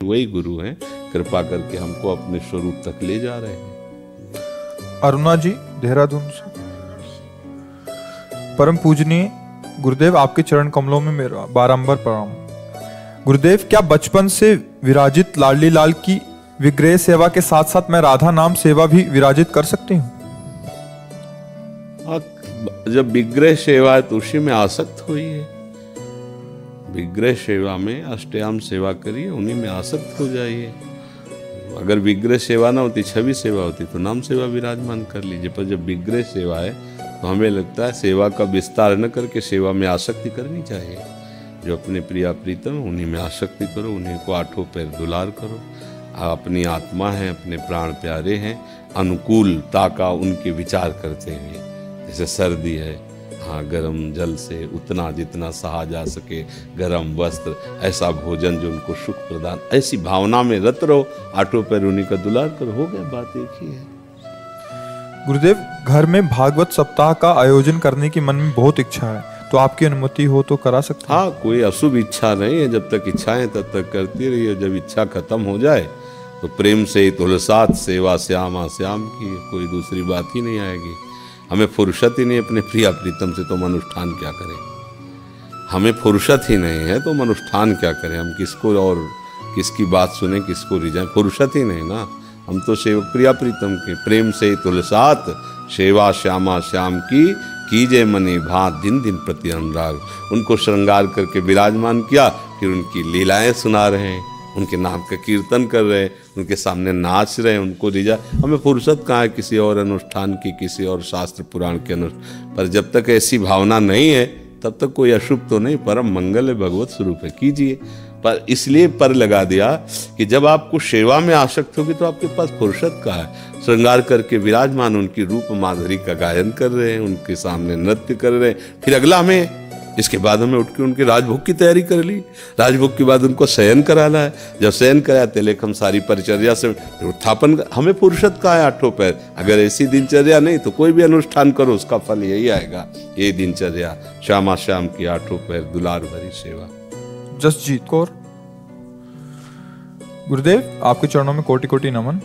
वही गुरु हैं, कृपा करके हमको अपने स्वरूप तक ले जा रहे हैं। अरुणा जी देहरादून से। परम पूजनीय गुरुदेव, आपके चरण कमलों में मेरा बारंबार प्रणाम। गुरुदेव, क्या बचपन से विराजित लाडली लाल की विग्रह सेवा के साथ साथ मैं राधा नाम सेवा भी विराजित कर सकती हूँ? जब विग्रह सेवा है तो उसी में आसक्त हुई है। विग्रह सेवा में अष्टयाम सेवा करिए, उन्हीं में आसक्त हो जाइए। अगर विग्रह सेवा ना होती, छवि सेवा होती, तो नाम सेवा विराजमान कर लीजिए। पर जब विग्रह सेवा है तो हमें लगता है सेवा का विस्तार न करके सेवा में आसक्ति करनी चाहिए। जो अपने प्रिया प्रीतम उन्हीं में आसक्ति करो, उन्हीं को आठों पैर दुलार करो। अपनी आत्मा है, अपने प्राण प्यारे हैं, अनुकूलता का उनके विचार करते हुए। जैसे सर्दी है, हाँ गर्म जल से उतना जितना सहा जा सके, गर्म वस्त्र, ऐसा भोजन जो उनको सुख प्रदान, ऐसी भावना में रत रहो, आठों पैर उन्हीं का दुलार करो। हो गया, बात एक ही है। गुरुदेव, घर में भागवत सप्ताह का आयोजन करने की मन में बहुत इच्छा है, तो आपकी अनुमति हो तो करा सकते हैं? हाँ, कोई अशुभ इच्छा नहीं है। जब तक इच्छाएं तब तक करती रहिए। जब इच्छा खत्म हो जाए तो प्रेम से तुलसात सेवा श्यामा श्याम की, कोई दूसरी बात ही नहीं आएगी। हमें फुर्सत ही नहीं अपने प्रिया प्रीतम से, तो हम अनुष्ठान क्या करें? हमें फुर्सत ही नहीं है तो हम अनुष्ठान क्या करें? हम किसको और किसकी बात सुने, किसको रिझाएं? फुर्सत ही नहीं ना। हम तो सेवक प्रिया प्रीतम के, प्रेम से तुलसात सेवा श्यामा श्याम की, कीजे मनी भात दिन दिन प्रति अनुराग। उनको श्रृंगार करके विराजमान किया, फिर उनकी लीलाएं सुना रहे हैं, उनके नाम का कीर्तन कर रहे हैं, उनके सामने नाच रहे हैं, उनको रिझा। हमें फुर्सत कहाँ है किसी और अनुष्ठान की, किसी और शास्त्र पुराण के अनुष्ठान? पर जब तक ऐसी भावना नहीं है तब तक कोई अशुभ तो नहीं, परम मंगल है, भगवत स्वरूप है, कीजिए। पर इसलिए पर लगा दिया कि जब आपको सेवा में आसक्त होगी तो आपके पास फुर्सत का है। श्रृंगार करके विराजमान उनकी रूप माधुरी का गायन कर रहे हैं, उनके सामने नृत्य कर रहे हैं। फिर अगला हमें, इसके बाद हमें उठ के उनके राजभोग की तैयारी कर ली। राजभोग के बाद उनको शयन कराना है। जब शयन कराया तिलक हम सारी परिचर्या से उत्थापन। हमें फुर्सत का है आठों पैर। अगर ऐसी दिनचर्या नहीं तो कोई भी अनुष्ठान करो, उसका फल यही आएगा। ये दिनचर्या श्यामा श्याम की आठों पैर दुलार भरी सेवा। जसजीत कौर। गुरुदेव, आपके चरणों में कोटि कोटि नमन।